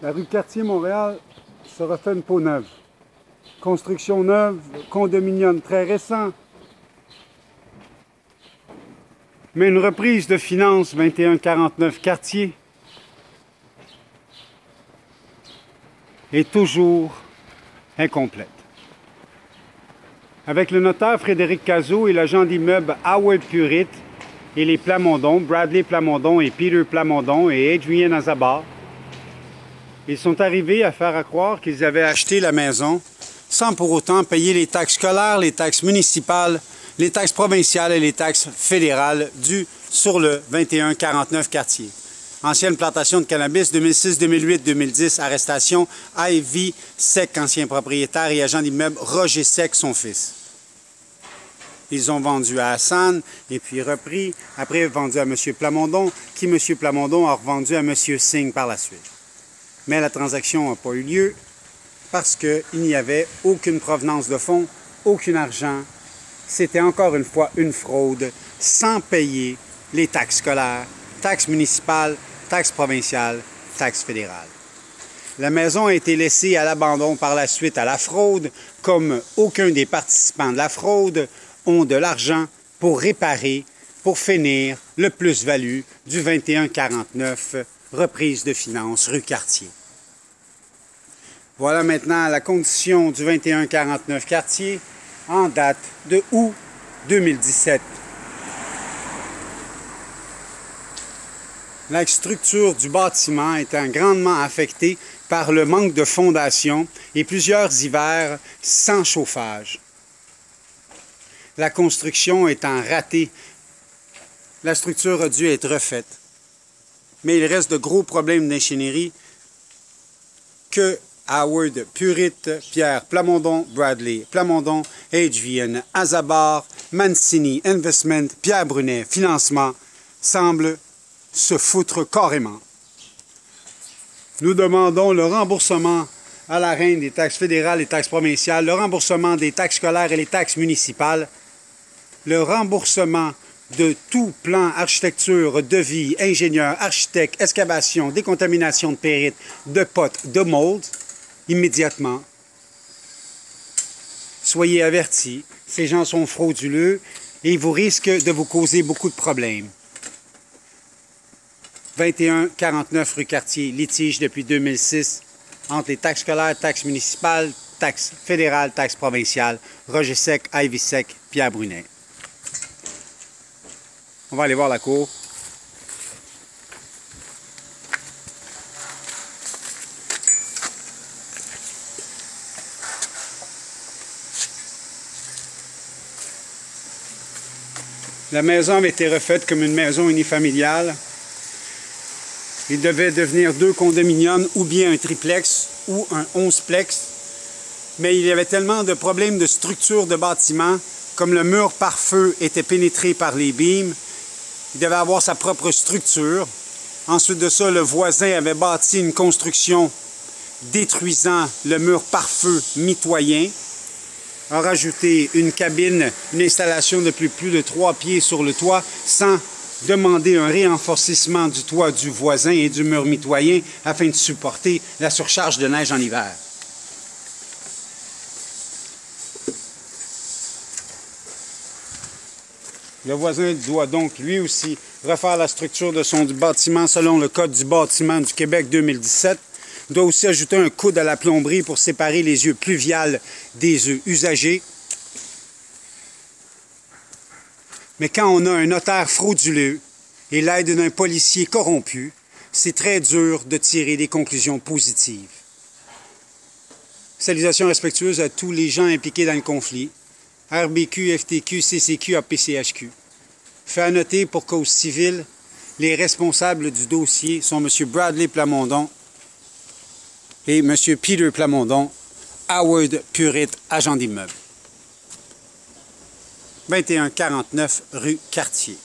La rue Cartier-Montréal se refait une peau neuve. Construction neuve, condominium très récent. Mais une reprise de finances 2149 Cartier est toujours incomplète. Avec le notaire Frédéric Cazot et l'agent d'immeuble Howard Purit et les Plamondon, Bradley Plamondon et Peter Plamondon et Adrian Azabar, ils sont arrivés à faire croire qu'ils avaient acheté la maison sans pour autant payer les taxes scolaires, les taxes municipales, les taxes provinciales et les taxes fédérales dues sur le 2149 Cartier. Ancienne plantation de cannabis 2006, 2008, 2010, arrestation Ivy Sec, ancien propriétaire et agent d'immeuble Roger Sec, son fils. Ils ont vendu à Hassan et puis repris, après vendu à M. Plamondon, qui M. Plamondon a revendu à M. Singh par la suite. Mais la transaction n'a pas eu lieu parce qu'il n'y avait aucune provenance de fonds, aucun argent. C'était encore une fois une fraude sans payer les taxes scolaires, taxes municipales, taxes provinciales, taxes fédérales. La maison a été laissée à l'abandon par la suite à la fraude, comme aucun des participants de la fraude ont de l'argent pour réparer, pour finir le plus-value du 2149 reprise de finances rue Cartier. Voilà maintenant la condition du 2149 Cartier en date de août 2017. La structure du bâtiment étant grandement affectée par le manque de fondation et plusieurs hivers sans chauffage. La construction étant ratée, la structure a dû être refaite. Mais il reste de gros problèmes d'ingénierie que Howard Purit, Pierre Plamondon, Bradley Plamondon, Adrian Azabar, Mancini Investment, Pierre Brunet Financement semblent se foutre carrément. Nous demandons le remboursement à la reine des taxes fédérales et taxes provinciales, le remboursement des taxes scolaires et les taxes municipales, le remboursement de tout plan architecture, devis, ingénieur, architecte, excavation, décontamination de périte, de potes, de mold, immédiatement. Soyez avertis, ces gens sont frauduleux et ils vous risquent de vous causer beaucoup de problèmes. 2149 rue Cartier, litige depuis 2006 entre les taxes scolaires, taxes municipales, taxes fédérales, taxes provinciales, Roger Sec, Ivy Sec, Pierre Brunet. On va aller voir la cour. La maison avait été refaite comme une maison unifamiliale. Il devait devenir 2 condominiums ou bien un triplex ou un 11plex. Mais il y avait tellement de problèmes de structure de bâtiment, comme le mur pare-feu était pénétré par les beams, il devait avoir sa propre structure. Ensuite de ça, le voisin avait bâti une construction détruisant le mur pare-feu mitoyen, a rajouté une cabine, une installation de plus de 3 pieds sur le toit, sans demander un renforcement du toit du voisin et du mur mitoyen afin de supporter la surcharge de neige en hiver. Le voisin doit donc lui aussi refaire la structure de son bâtiment selon le Code du bâtiment du Québec 2017. Il doit aussi ajouter un coude à la plomberie pour séparer les œufs pluviales des œufs usagés. Mais quand on a un notaire frauduleux et l'aide d'un policier corrompu, c'est très dur de tirer des conclusions positives. Salutations respectueuses à tous les gens impliqués dans le conflit. RBQ, FTQ, CCQ, APCHQ. Fait à noter pour cause civile, les responsables du dossier sont M. Bradley Plamondon et M. Peter Plamondon, Howard Purit, agent d'immeuble. 2149 rue Cartier.